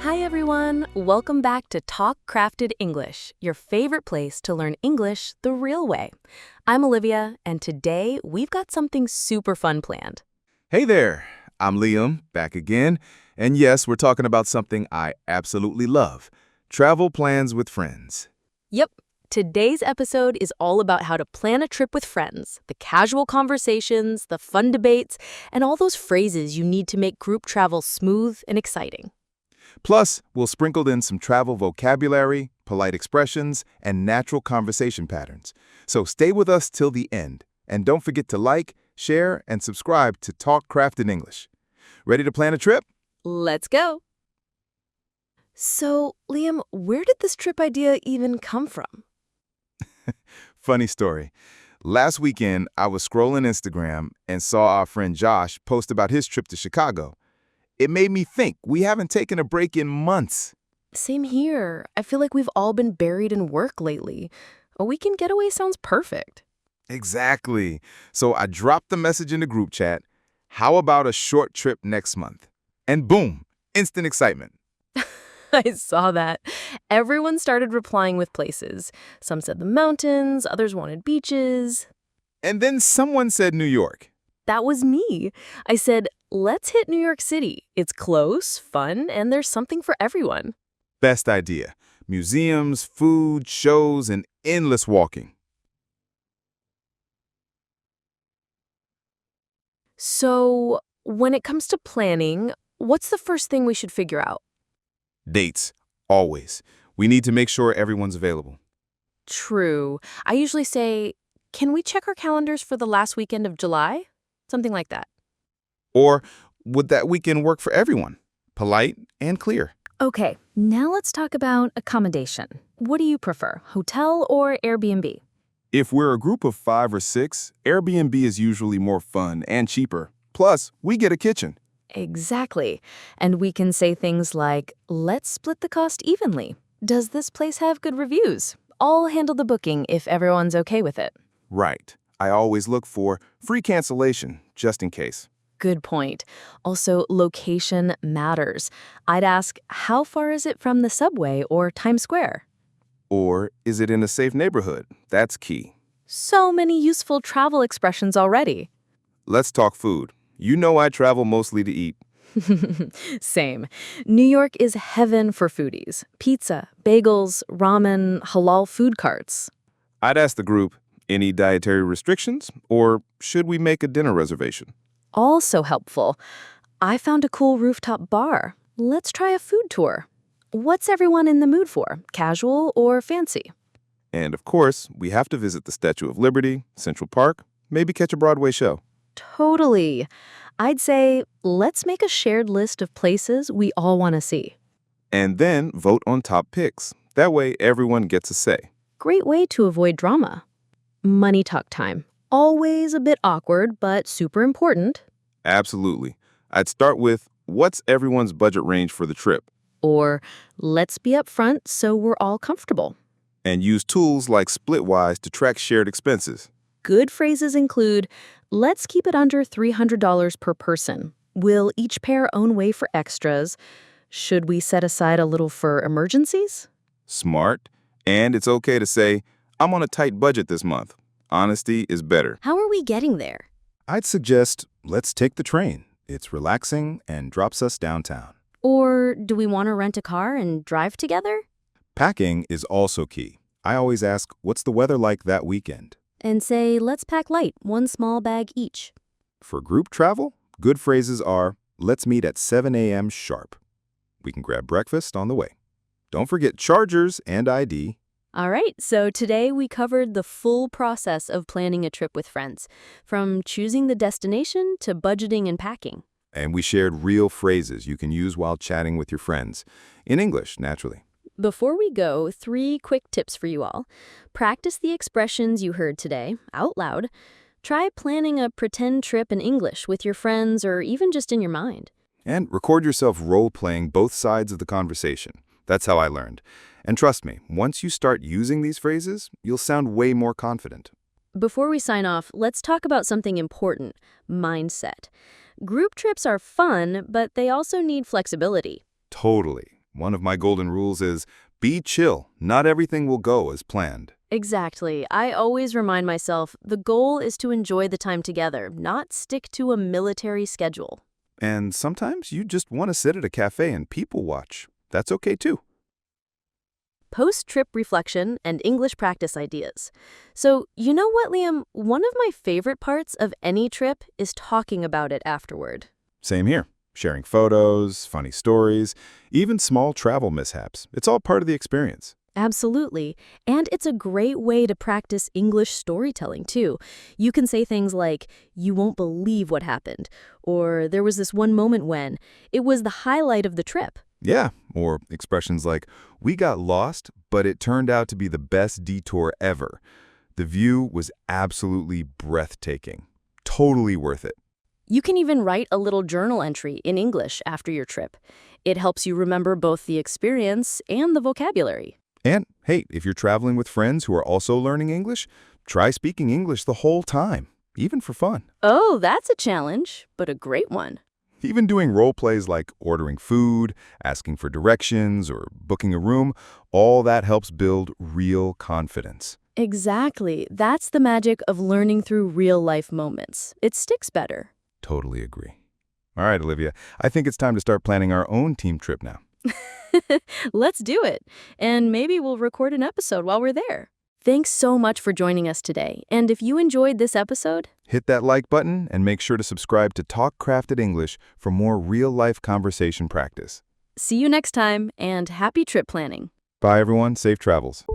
Hi everyone! Welcome back to Talk Crafted English, your favorite place to learn English the real way. I'm Olivia, and today we've got something super fun planned. Hey there, I'm Liam, back again. And yes, we're talking about something I absolutely love, travel plans with friends. Yep, today's episode is all about how to plan a trip with friends, the casual conversations, the fun debates, and all those phrases you need to make group travel smooth and exciting. Plus, we'll sprinkle in some travel vocabulary, polite expressions, and natural conversation patterns. So stay with us till the end. And don't forget to like, share, and subscribe to Talk Crafted English. Ready to plan a trip? Let's go! So, Liam, where did this trip idea even come from? Funny story. Last weekend, I was scrolling Instagram and saw our friend Josh post about his trip to Chicago. It made me think we haven't taken a break in months. Same here. I feel like we've all been buried in work lately. A weekend getaway sounds perfect. Exactly. So I dropped the message in the group chat, how about a short trip next month? And boom, instant excitement. I saw that. Everyone started replying with places. Some said the mountains, others wanted beaches. And then someone said New York. That was me. I said, let's hit New York City. It's close, fun, and there's something for everyone. Best idea. Museums, food, shows, and endless walking. So, when it comes to planning, what's the first thing we should figure out? Dates, always. We need to make sure everyone's available. True. I usually say, can we check our calendars for the last weekend of July? Something like that. Or would that weekend work for everyone? Polite and clear. Okay, now let's talk about accommodation. What do you prefer, hotel or Airbnb? If we're a group of 5 or 6, Airbnb is usually more fun and cheaper. Plus, we get a kitchen. Exactly. And we can say things like, let's split the cost evenly. Does this place have good reviews? I'll handle the booking if everyone's okay with it. Right. I always look for free cancellation, just in case. Good point. Also, location matters. I'd ask, how far is it from the subway or Times Square? Or is it in a safe neighborhood? That's key. So many useful travel expressions already. Let's talk food. You know I travel mostly to eat. Same. New York is heaven for foodies. Pizza, bagels, ramen, halal food carts. I'd ask the group, any dietary restrictions? Or should we make a dinner reservation? Also helpful. I found a cool rooftop bar. Let's try a food tour. What's everyone in the mood for, casual or fancy? And of course, we have to visit the Statue of Liberty, Central Park, maybe catch a Broadway show. Totally. I'd say, let's make a shared list of places we all want to see. And then vote on top picks. That way, everyone gets a say. Great way to avoid drama. Money talk time. Always a bit awkward, but super important. Absolutely. I'd start with, what's everyone's budget range for the trip? Or, let's be upfront so we're all comfortable. And use tools like Splitwise to track shared expenses. Good phrases include, let's keep it under $300 per person. Will each pair own way for extras? Should we set aside a little for emergencies? Smart. And it's okay to say, I'm on a tight budget this month. Honesty is better. How are we getting there? I'd suggest, let's take the train. It's relaxing and drops us downtown. Or do we want to rent a car and drive together? Packing is also key. I always ask, what's the weather like that weekend? And say, let's pack light, one small bag each. For group travel, good phrases are, let's meet at 7 a.m. sharp. We can grab breakfast on the way. Don't forget chargers and ID. All right, so today we covered the full process of planning a trip with friends, from choosing the destination to budgeting and packing. And we shared real phrases you can use while chatting with your friends. In English, naturally. Before we go, 3 quick tips for you all. Practice the expressions you heard today out loud. Try planning a pretend trip in English with your friends or even just in your mind. And record yourself role-playing both sides of the conversation. That's how I learned. And trust me, once you start using these phrases, you'll sound way more confident. Before we sign off, let's talk about something important, mindset. Group trips are fun, but they also need flexibility. Totally. One of my golden rules is be chill. Not everything will go as planned. Exactly. I always remind myself the goal is to enjoy the time together, not stick to a military schedule. And sometimes you just want to sit at a cafe and people watch. That's okay too. Post-trip reflection and English practice ideas. So, you know what, Liam? One of my favorite parts of any trip is talking about it afterward. Same here. Sharing photos, funny stories, even small travel mishaps. It's all part of the experience. Absolutely. And it's a great way to practice English storytelling, too. You can say things like, "You won't believe what happened," or "There was this one moment when," it was the highlight of the trip. Yeah, or expressions like, we got lost, but it turned out to be the best detour ever. The view was absolutely breathtaking. Totally worth it. You can even write a little journal entry in English after your trip. It helps you remember both the experience and the vocabulary. And hey, if you're traveling with friends who are also learning English, try speaking English the whole time, even for fun. Oh, that's a challenge, but a great one. Even doing role plays like ordering food, asking for directions, or booking a room, all that helps build real confidence. Exactly. That's the magic of learning through real-life moments. It sticks better. Totally agree. All right, Olivia, I think it's time to start planning our own team trip now. Let's do it. And maybe we'll record an episode while we're there. Thanks so much for joining us today. And if you enjoyed this episode, Hit that like button and make sure to subscribe to Talk Crafted English for more real-life conversation practice. see you next time and happy trip planning. Bye, everyone. Safe travels.